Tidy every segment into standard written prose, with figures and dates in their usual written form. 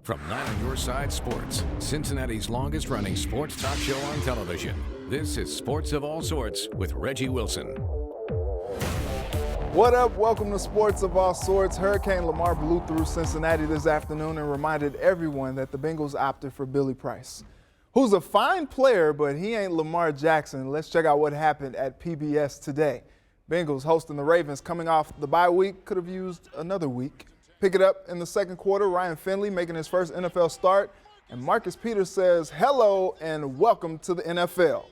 From 9 on Your Side Sports, Cincinnati's longest-running sports talk show on television. This is Sports of All Sorts with Reggie Wilson. What up? Welcome to Sports of All Sorts. Hurricane Lamar blew through Cincinnati this afternoon and reminded everyone that the Bengals opted for Billy Price, who's a fine player, but he ain't Lamar Jackson. Let's check out what happened at PBS today. Bengals hosting the Ravens coming off the bye week, could have used another week. Pick it up in the second quarter, Ryan Finley making his first NFL start, and Marcus Peters says hello and welcome to the NFL.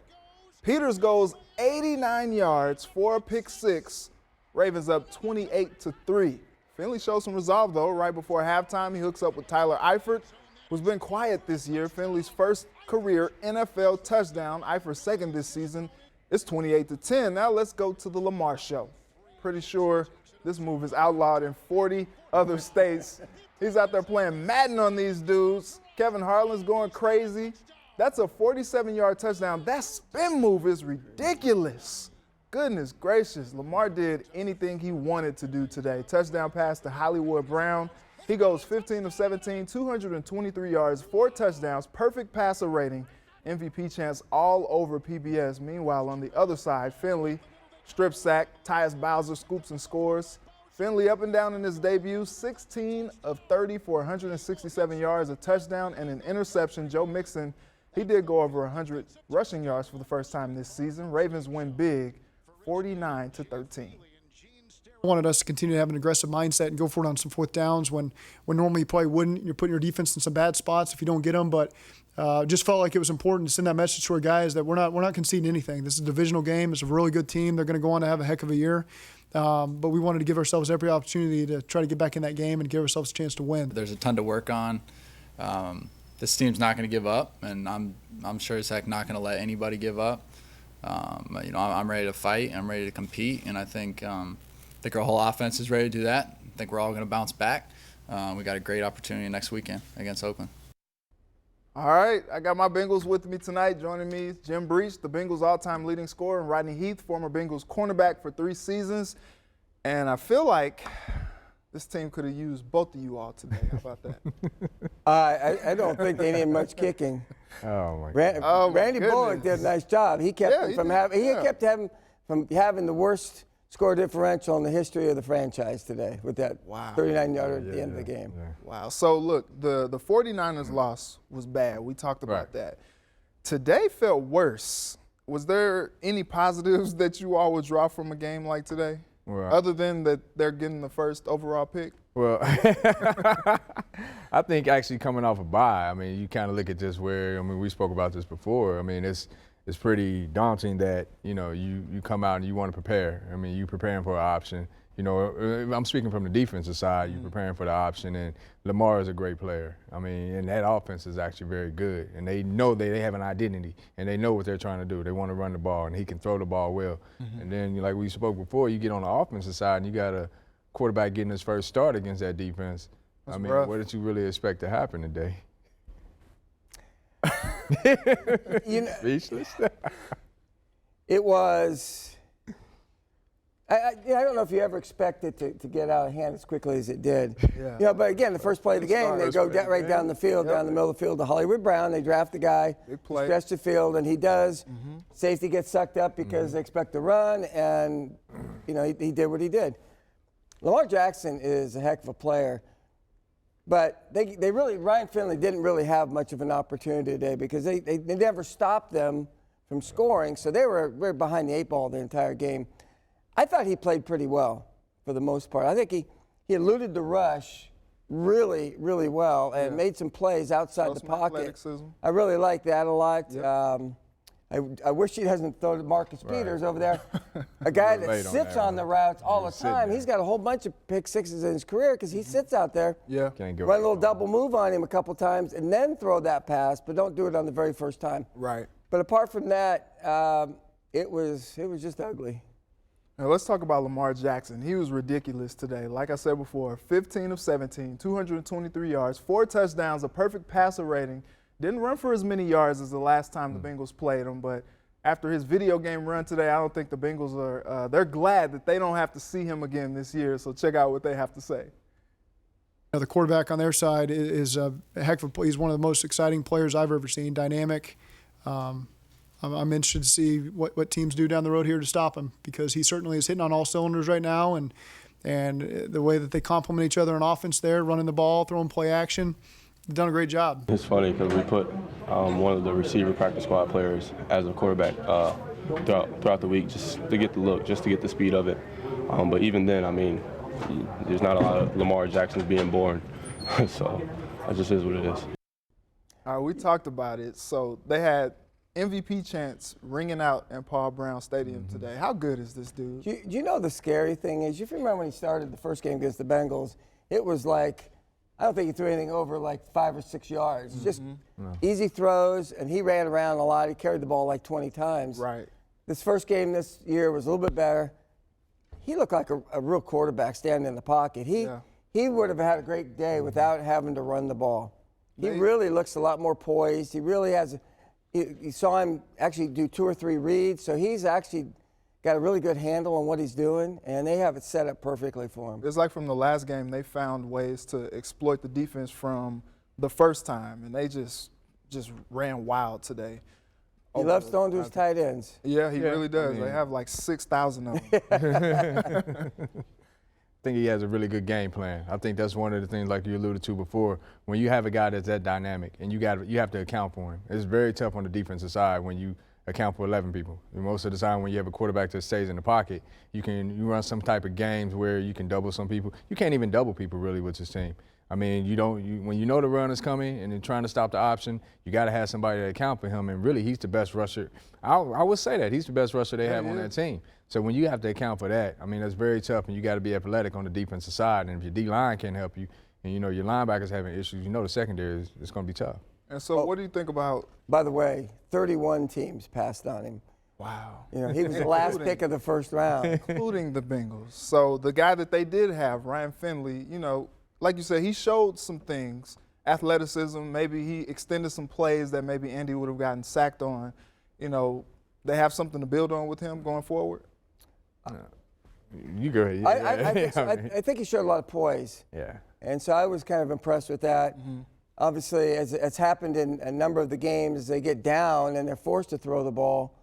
Peters goes 89 yards for a pick six, Ravens up 28-3. Finley shows some resolve though. Right before halftime, he hooks up with Tyler Eifert, who's been quiet this year. Finley's first career NFL touchdown, Eifert's second this season. It's 28-10. Now let's go to the Lamar show. Pretty sure this move is outlawed in 40 other states. He's out there playing Madden on these dudes. Kevin Harlan's going crazy. That's a 47-yard touchdown. That spin move is ridiculous. Goodness gracious. Lamar did anything he wanted to do today. Touchdown pass to Hollywood Brown. He goes 15 of 17, 223 yards, 4 touchdowns, perfect passer rating, MVP chance all over PBS. Meanwhile, on the other side, Finley, strip sack, Tyus Bowser scoops and scores. Finley up and down in his debut, 16 of 30 for 167 yards, a touchdown and an interception. Joe Mixon, he did go over 100 rushing yards for the first time this season. Ravens win big, 49-13. Wanted us to continue to have an aggressive mindset and go for it on some fourth downs when normally you probably wouldn't. You're putting your defense in some bad spots if you don't get them, but just felt like it was important to send that message to our guys that we're not conceding anything. This is a divisional game. It's a really good team. They're going to go on to have a heck of a year, but we wanted to give ourselves every opportunity to try to get back in that game and give ourselves a chance to win. There's a ton to work on. This team's not going to give up, and I'm sure as heck not going to let anybody give up. I'm ready to fight. I'm ready to compete, and I think our whole offense is ready to do that. I think we're all going to bounce back. We got a great opportunity next weekend against Oakland. All right, I got my Bengals with me tonight. Joining me is Jim Breach, the Bengals all-time leading scorer, and Rodney Heath, former Bengals cornerback for 3 seasons. And I feel like this team could have used both of you all today. How about that? I don't think they need much kicking. Oh my God. Randy Bullock did a nice job. He kept Yeah, him from he having did. kept him from having the worst score differential in the history of the franchise today with that 39-yarder at the end of the game. Yeah. Wow. So, look, the 49ers loss was bad. We talked about that. Today felt worse. Was there any positives that you all would draw from a game like today, other than that they're getting the first overall pick? Well, I think actually coming off a bye, I mean, you kind of look at this we spoke about this before. I mean, it's pretty daunting that, you come out and you want to prepare. I mean, you preparing for an option. I'm speaking from the defensive side. You're preparing for the option, and Lamar is a great player. I mean, and that offense is actually very good, and they know they have an identity, and they know what they're trying to do. They want to run the ball, and he can throw the ball well. And then, like we spoke before, you get on the offensive side, and you got a quarterback getting his first start against that defense. That's I mean, rough. what did you really expect to happen today? Speechless. It was. I don't know if you ever expect it to get out of hand as quickly as it did. Yeah. But again, the first play of the game, they go right down the field, down the middle of the field to Hollywood Brown. They draft the guy, stretch the field, and he does. Safety gets sucked up because they expect to run, and he did what he did. Lamar Jackson is a heck of a player, but Ryan Finley didn't really have much of an opportunity today because they never stopped them from scoring, so they were behind the 8 ball the entire game. I thought he played pretty well for the most part. I think he eluded the rush really, really well and made some plays outside the pocket. Athleticism. I really like that a lot. Yep. I wish he hasn't thrown to Marcus Peters over there. A guy that sits on the routes all the time. He's got a whole bunch of pick sixes in his career because he sits out there. Yeah. Can't go Run a little double move on him a couple times and then throw that pass, but don't do it on the very first time. Right. But apart from that, it was just ugly. Now let's talk about Lamar Jackson. He was ridiculous today. Like I said before, 15 of 17, 223 yards, 4 touchdowns, a perfect passer rating. Didn't run for as many yards as the last time the Bengals played him, but after his video game run today, I don't think the Bengals are they're glad that they don't have to see him again this year. So check out what they have to say. The quarterback on their side is a heck of a. He's one of the most exciting players I've ever seen. Dynamic. I'm interested to see what teams do down the road here to stop him, because he certainly is hitting on all cylinders right now, and the way that they complement each other on offense there, running the ball, throwing play action, they've done a great job. It's funny because we put one of the receiver practice squad players as a quarterback throughout the week just to get the look, just to get the speed of it. But even then, I mean, there's not a lot of Lamar Jacksons being born, so that just is what it is. All right, we talked about it. So they had MVP chants ringing out in Paul Brown Stadium today. How good is this dude? Do you know the scary thing is, if you remember when he started the first game against the Bengals, it was like, I don't think he threw anything over like 5 or 6 yards. Just easy throws, and he ran around a lot. He carried the ball like 20 times. Right. This first game this year was a little bit better. He looked like a real quarterback standing in the pocket. He would have had a great day without having to run the ball. He really looks a lot more poised. He really has you saw him actually do 2 or 3 reads, so he's actually got a really good handle on what he's doing, and they have it set up perfectly for him. It's like from the last game, they found ways to exploit the defense from the first time, and they just ran wild today. He loves throwing to his tight ends. Yeah, he really does. They have like 6,000 of them. I think he has a really good game plan. I think that's one of the things, like you alluded to before, when you have a guy that's that dynamic and you have to account for him. It's very tough on the defensive side when you account for 11 people. And most of the time when you have a quarterback that stays in the pocket, you run some type of games where you can double some people. You can't even double people really with this team. I mean, when you know the run is coming and you're trying to stop the option, you got to have somebody to account for him. And really, he's the best rusher. I would say that he's the best rusher they have on that team. So when you have to account for that, I mean, that's very tough, and you got to be athletic on the defensive side. And if your D-line can't help you, and your linebackers having issues, the secondary is going to be tough. And so, what do you think about? By the way, 31 teams passed on him. Wow. He was the last pick of the first round, including the Bengals. So the guy that they did have, Ryan Finley, like you said, he showed some things, athleticism. Maybe he extended some plays that maybe Andy would have gotten sacked on. They have something to build on with him going forward. You go ahead. I think he showed a lot of poise. Yeah. And so I was kind of impressed with that. Obviously, as it's happened in a number of the games, they get down and they're forced to throw the ball.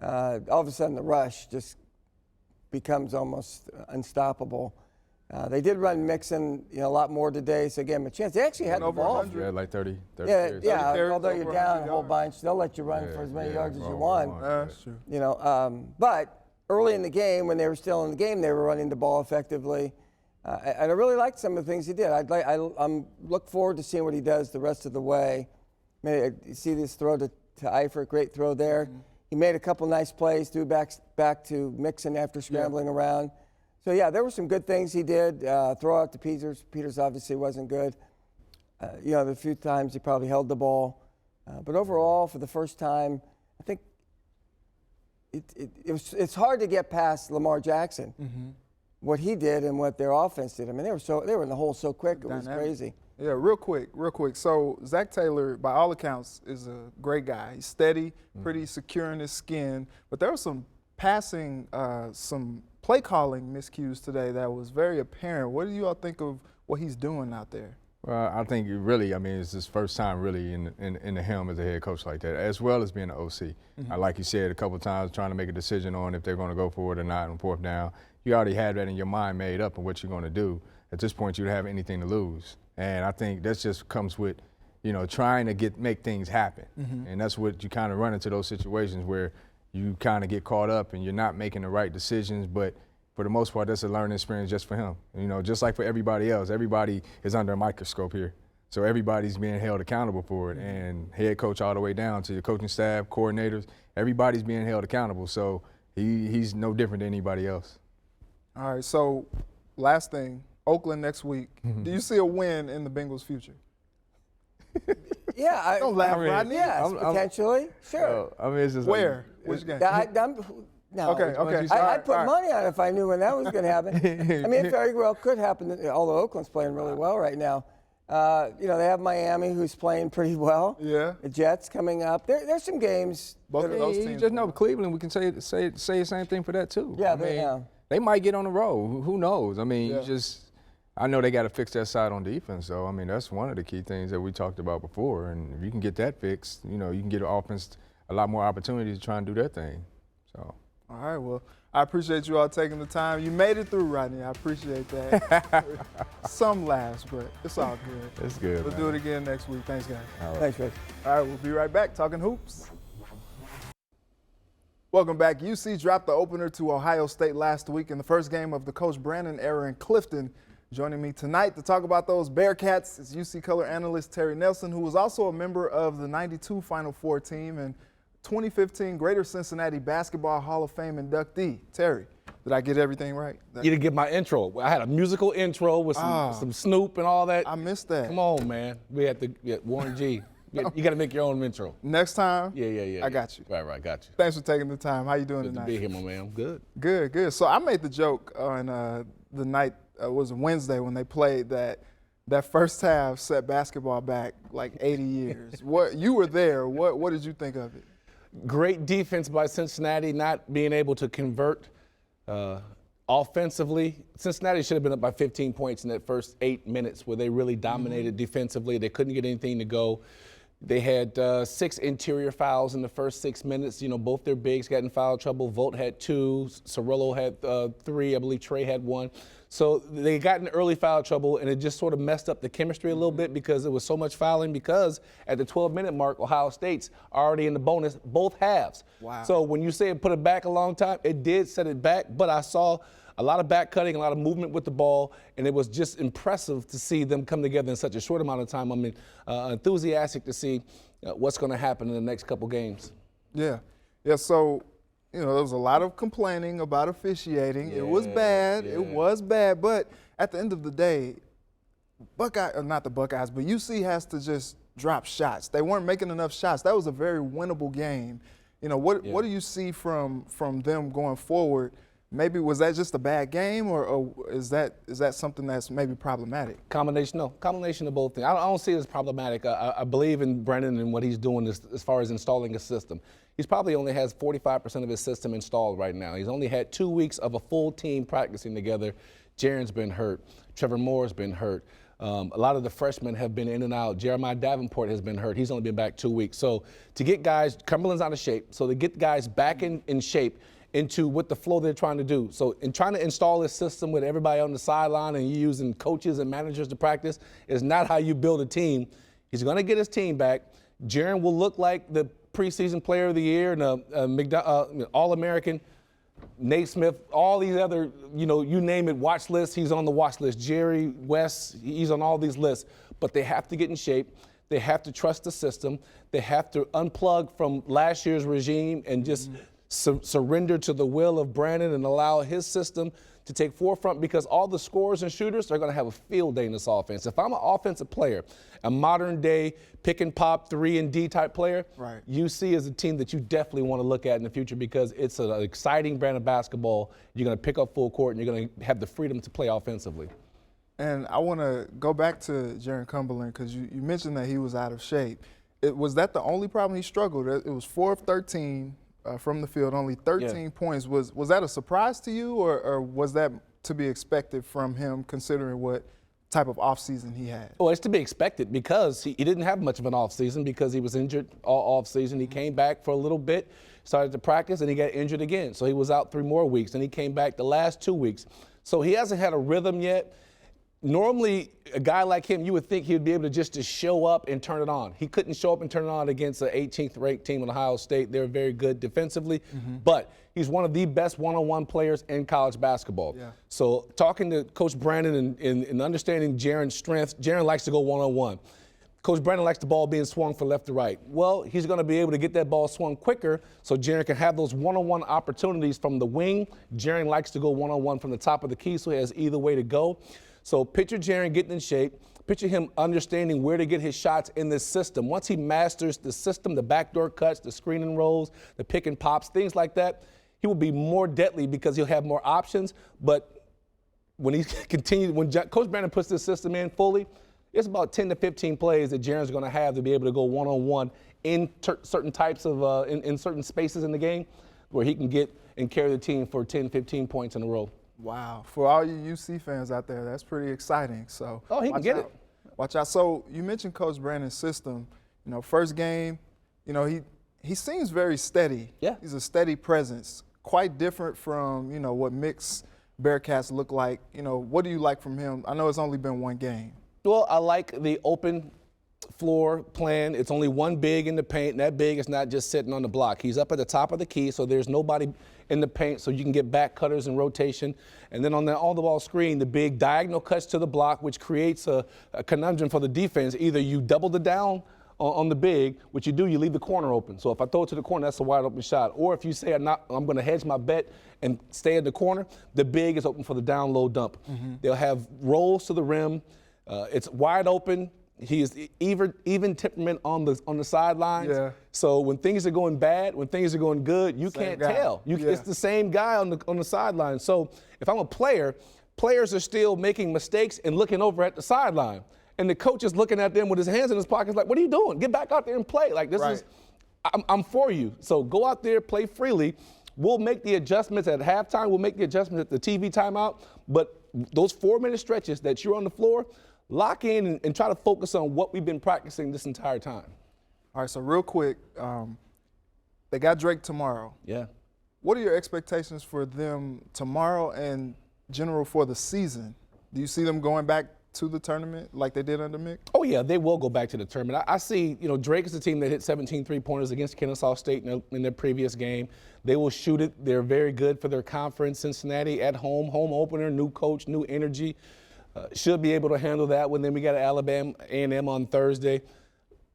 All of a sudden, the rush just becomes almost unstoppable. They did run Mixon, a lot more today, so gave him a chance. They actually had the ball. Yeah, like 30 carries. Carries, although you're down a whole bunch, they'll let you run for as many yards as you want. That's true. But early in the game, when they were still in the game, they were running the ball effectively. And I really liked some of the things he did. I'm look forward to seeing what he does the rest of the way. You see this throw to Eifert, great throw there. He made a couple nice plays, threw back to Mixon after scrambling around. So, yeah, there were some good things he did. Throw out to Peters. Peters obviously wasn't good. The few times he probably held the ball. But overall, for the first time, I think it's hard to get past Lamar Jackson, what he did and what their offense did. I mean, they were in the hole so quick, it was crazy. Yeah, real quick. So Zach Taylor, by all accounts, is a great guy. He's steady, pretty secure in his skin. But there was some passing, some play calling miscues today that was very apparent. What do you all think of what he's doing out there? Well, I think it's his first time really in the helm as a head coach like that, as well as being an OC. Like you said a couple of times, trying to make a decision on if they're going to go for it or not on 4th down. You already had that in your mind made up of what you're going to do. At this point, you don't have anything to lose. And I think that just comes with, trying to make things happen. And that's what you kind of run into, those situations where you kind of get caught up and you're not making the right decisions. But for the most part, that's a learning experience just for him. Just like for everybody else, everybody is under a microscope here. So everybody's being held accountable for it. And head coach all the way down to your coaching staff, coordinators, everybody's being held accountable. So he's no different than anybody else. All right, so last thing, Oakland next week. Do you see a win in the Bengals' future? Yeah. Don't laugh, Rodney. Yes, potentially. Sure. It's just where? Which game? No. Okay. I'd put money on it if I knew when that was going to happen. I mean, it very well could happen, although Oakland's playing really well right now. They have Miami, who's playing pretty well. Yeah. The Jets coming up. There's some games. Both of those teams. You just know Cleveland, we can say the same thing for that too. Yeah, they might get on the road. Who knows? I mean, I know they got to fix that side on defense, though. I mean, that's one of the key things that we talked about before. And if you can get that fixed, you know, you can get the offense a lot more opportunities to try and do their thing. So. All right, well, I appreciate you all taking the time. You made it through, Rodney. I appreciate that. Some laughs, but it's all good. It's good, We'll do it again next week. Thanks, guys. All right. Thanks, Rich. All right, we'll be right back talking hoops. Welcome back. UC dropped the opener to Ohio State last week in the first game of the Coach Brandon era in Clifton. Joining me tonight to talk about those Bearcats is UC color analyst Terry Nelson, who was also a member of the '92 Final Four team and 2015 Greater Cincinnati Basketball Hall of Fame inductee. Terry, did I get everything right? You didn't get my intro. I had a musical intro with some Snoop and all that. I missed that. Come on, man. We had to get Warren G. You got to make your own intro. Next time? Yeah. I got you. Right, got you. Thanks for taking the time. How you doing Good tonight? to be here, my man. I'm good. Good. So I made the joke on the night, it was Wednesday when they played that first half set basketball back like 80 years. You were there. What did you think of it? Great defense by Cincinnati, not being able to convert offensively. Cincinnati should have been up by 15 points in that first 8 minutes where they really dominated defensively. They couldn't get anything to go. They had 6 interior fouls in the first 6 minutes. You know, both their bigs got in foul trouble. Volt had 2. Cirillo had 3. I believe Trey had 1. So they got in early foul trouble, and it just sort of messed up the chemistry a little bit because there was so much fouling because at the 12-minute mark, Ohio State's already in the bonus both halves. Wow. So when you say it put it back a long time, it did set it back, but I saw a lot of back cutting, a lot of movement with the ball, and it was just impressive to see them come together in such a short amount of time. I mean, enthusiastic to see what's going to happen in the next couple games. Yeah. So, you know, there was a lot of complaining about officiating. It was bad. Yeah. It was bad. But at the end of the day, not the Buckeyes, but UC has to just drop shots. They weren't making enough shots. That was a very winnable game. You know, what do you see from them going forward? Maybe was that just a bad game, or is that something that's maybe problematic? Combination of both things. I don't see it as problematic. I believe in Brennan and what he's doing as far as installing a system. He's probably only has 45% of his system installed right now. He's only had 2 weeks of a full team practicing together. Jaren's been hurt. Trevor Moore's been hurt. A lot of the freshmen have been in and out. Jeremiah Davenport has been hurt. He's only been back 2 weeks. So to get guys, Cumberland's out of shape. So to get guys back in shape into what the flow they're trying to do. So in trying to install this system with everybody on the sideline and you using coaches and managers to practice is not how you build a team. He's going to get his team back. Jaren will look like the preseason player of the year and All-American. Nate Smith, all these other, you name it, watch list, he's on the watch list. Jerry West, he's on all these lists. But they have to get in shape. They have to trust the system. They have to unplug from last year's regime and just surrender to the will of Brandon and allow his system to take forefront, because all the scorers and shooters are going to have a field day in this offense. If I'm an offensive player, a modern day pick and pop 3-and-D type player, right, UC is a team that you definitely want to look at in the future because it's an exciting brand of basketball. You're going to pick up full court and you're going to have the freedom to play offensively. And I want to go back to Jaren Cumberland because you mentioned that he was out of shape. Was that the only problem? He struggled. It was 4 of 13. From the field, only 13 points. Was that a surprise to you, or was that to be expected from him considering what type of offseason he had? Well, it's to be expected because he didn't have much of an offseason because he was injured all offseason. He came back for a little bit, started to practice, and he got injured again. So he was out 3 more weeks, and he came back the last 2 weeks. So he hasn't had a rhythm yet. Normally, a guy like him, you would think he would be able to just show up and turn it on. He couldn't show up and turn it on against an 18th ranked team in Ohio State. They're very good defensively, but he's one of the best one-on-one players in college basketball. Yeah. So talking to Coach Brandon and understanding Jaren's strength, Jaren likes to go one-on-one. Coach Brandon likes the ball being swung from left to right. Well, he's going to be able to get that ball swung quicker so Jaren can have those one-on-one opportunities from the wing. Jaren likes to go one-on-one from the top of the key, so he has either way to go. So picture Jaren getting in shape. Picture him understanding where to get his shots in this system. Once he masters the system, the backdoor cuts, the screen and rolls, the pick and pops, things like that, he will be more deadly because he'll have more options. But when Coach Brandon puts this system in fully, it's about 10 to 15 plays that Jaren's going to have to be able to go one-on-one in certain types of in certain spaces in the game where he can get and carry the team for 10, 15 points in a row. Wow. For all you UC fans out there, that's pretty exciting. So oh, he can get it. Watch out. So you mentioned Coach Brandon's system. You know, first game, you know, he seems very steady. Yeah. He's a steady presence. Quite different from, you know, what Mick's Bearcats look like. You know, what do you like from him? I know it's only been one game. Well, I like the open floor plan. It's only one big in the paint, and that big is not just sitting on the block. He's up at the top of the key, so there's nobody in the paint, so you can get back cutters and rotation. And then on the on-the-ball screen, the big diagonal cuts to the block, which creates a conundrum for the defense. Either you double the down on the big, which you do, you leave the corner open. So if I throw it to the corner, that's a wide open shot. Or if you say I'm going to hedge my bet and stay at the corner, the big is open for the down low dump. They'll have rolls to the rim. It's wide open. He is even temperament on the sidelines. Yeah. So when things are going bad, when things are going good, you can't tell. It's the same guy on the sideline. So if I'm a player, players are still making mistakes and looking over at the sideline. And the coach is looking at them with his hands in his pockets like, what are you doing? Get back out there and play. Like, this is, I'm for you. So go out there, play freely. We'll make the adjustments at halftime. We'll make the adjustments at the TV timeout. But those 4-minute stretches that you're on the floor, lock in and try to focus on what we've been practicing this entire time. All right, so real quick, they got Drake tomorrow. Yeah. What are your expectations for them tomorrow and general for the season? Do you see them going back to the tournament like they did under Mick? Oh, yeah, they will go back to the tournament. I see, you know, Drake is a team that hit 17 three-pointers against Kennesaw State in their previous game. They will shoot it. They're very good for their conference. Cincinnati at home opener, new coach, new energy. Should be able to handle that one. Then we got Alabama A&M on Thursday.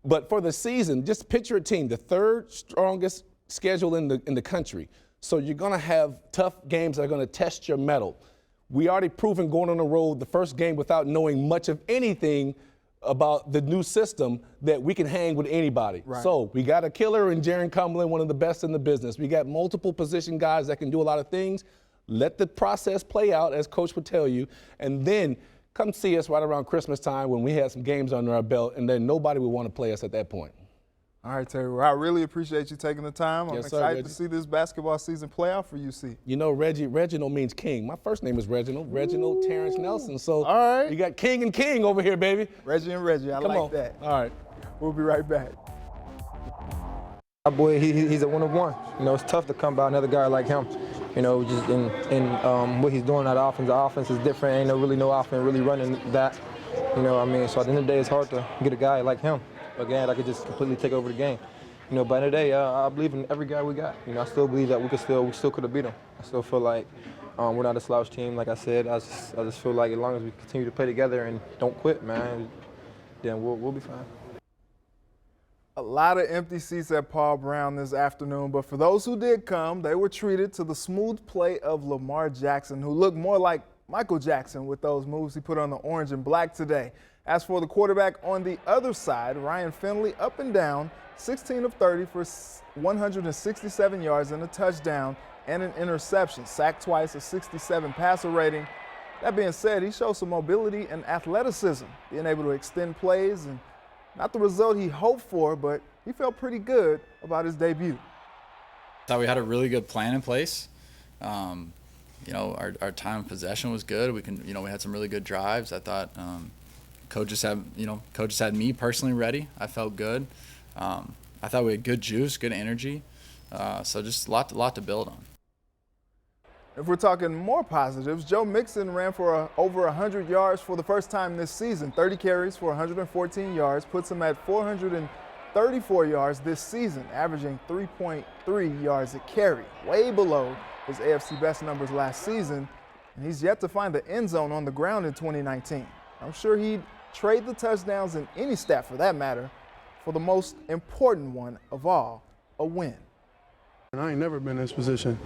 But for the season, just picture a team, the third strongest schedule in the country. So you're going to have tough games that are going to test your mettle. We already proven going on the road the first game without knowing much of anything about the new system that we can hang with anybody. Right. So we got a killer in Jaron Cumberland, one of the best in the business. We got multiple position guys that can do a lot of things. Let the process play out, as Coach would tell you, and then come see us right around Christmas time when we have some games under our belt, and then nobody would want to play us at that point. All right, Terry. Well, I really appreciate you taking the time. I'm excited to see this basketball season play out for UC. You know, Reginald means king. My first name is Reginald Terrence Nelson. So all right, you got king and king over here, baby. Reggie and Reggie. I like that. All right. We'll be right back. My boy, he's a one of one. You know, it's tough to come by another guy like him. You know, just in what he's doing at offense. The offense is different. Ain't really no offense really running that. You know what I mean? So at the end of the day, it's hard to get a guy like him. Again, I could just completely take over the game. You know, by the end of the day, I believe in every guy we got. You know, I still believe that we still could have beat them. I still feel like we're not a slouch team. Like I said, I just feel like as long as we continue to play together and don't quit, man, then we'll be fine. A lot of empty seats at Paul Brown this afternoon, but for those who did come, they were treated to the smooth play of Lamar Jackson, who looked more like Michael Jackson with those moves he put on the orange and black today. As for the quarterback on the other side, Ryan Finley up and down, 16 of 30 for 167 yards and a touchdown and an interception. Sacked twice, a 67 passer rating. That being said, he showed some mobility and athleticism, being able to extend plays, and not the result he hoped for, but he felt pretty good about his debut. Thought we had a really good plan in place. You know, our time of possession was good. We had some really good drives. I thought coaches had me personally ready. I felt good. I thought we had good juice, good energy. So just a lot to build on. If we're talking more positives, Joe Mixon ran for over 100 yards for the first time this season. 30 carries for 114 yards, puts him at 434 yards this season, averaging 3.3 yards a carry, way below his AFC best numbers last season. And he's yet to find the end zone on the ground in 2019. I'm sure he'd trade the touchdowns in any stat for that matter for the most important one of all, a win. I ain't never been in this position.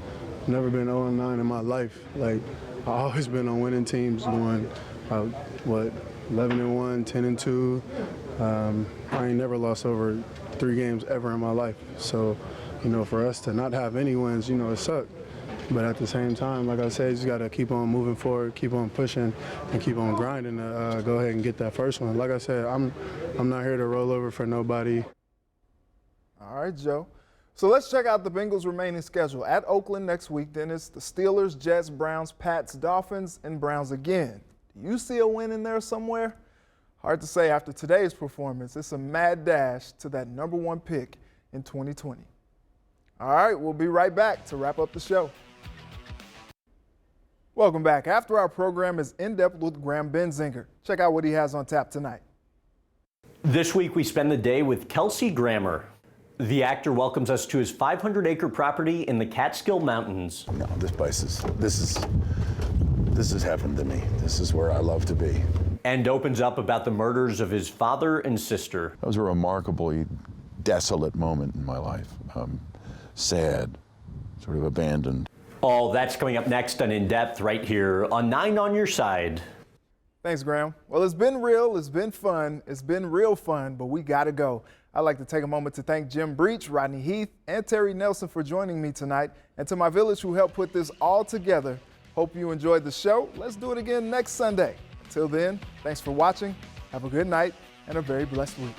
Never been 0-9 in my life. Like, I always been on winning teams, going 11-1, 10-2. I ain't never lost over 3 games ever in my life. So, you know, for us to not have any wins, you know, it sucked. But at the same time, like I said, you just got to keep on moving forward, keep on pushing, and keep on grinding to go ahead and get that first one. Like I said, I'm not here to roll over for nobody. All right, Joe. So let's check out the Bengals' remaining schedule. At Oakland next week, then it's the Steelers, Jets, Browns, Pats, Dolphins, and Browns again. Do you see a win in there somewhere? Hard to say after today's performance. It's a mad dash to that #1 pick in 2020. All right, we'll be right back to wrap up the show. Welcome back. After our program is In Depth with Graham Benzinger. Check out what he has on tap tonight. This week we spend the day with Kelsey Grammer. The actor welcomes us to his 500-acre property in the Catskill Mountains. No, this place this has happened to me. This is where I love to be. And opens up about the murders of his father and sister. That was a remarkably desolate moment in my life. Sad, sort of abandoned. All that's coming up next on In Depth right here on 9 on Your Side. Thanks, Graham. Well, it's been real, it's been fun, it's been real fun, but we gotta go. I'd like to take a moment to thank Jim Breach, Rodney Heath, and Terry Nelson for joining me tonight, and to my village who helped put this all together. Hope you enjoyed the show. Let's do it again next Sunday. Until then, thanks for watching. Have a good night and a very blessed week.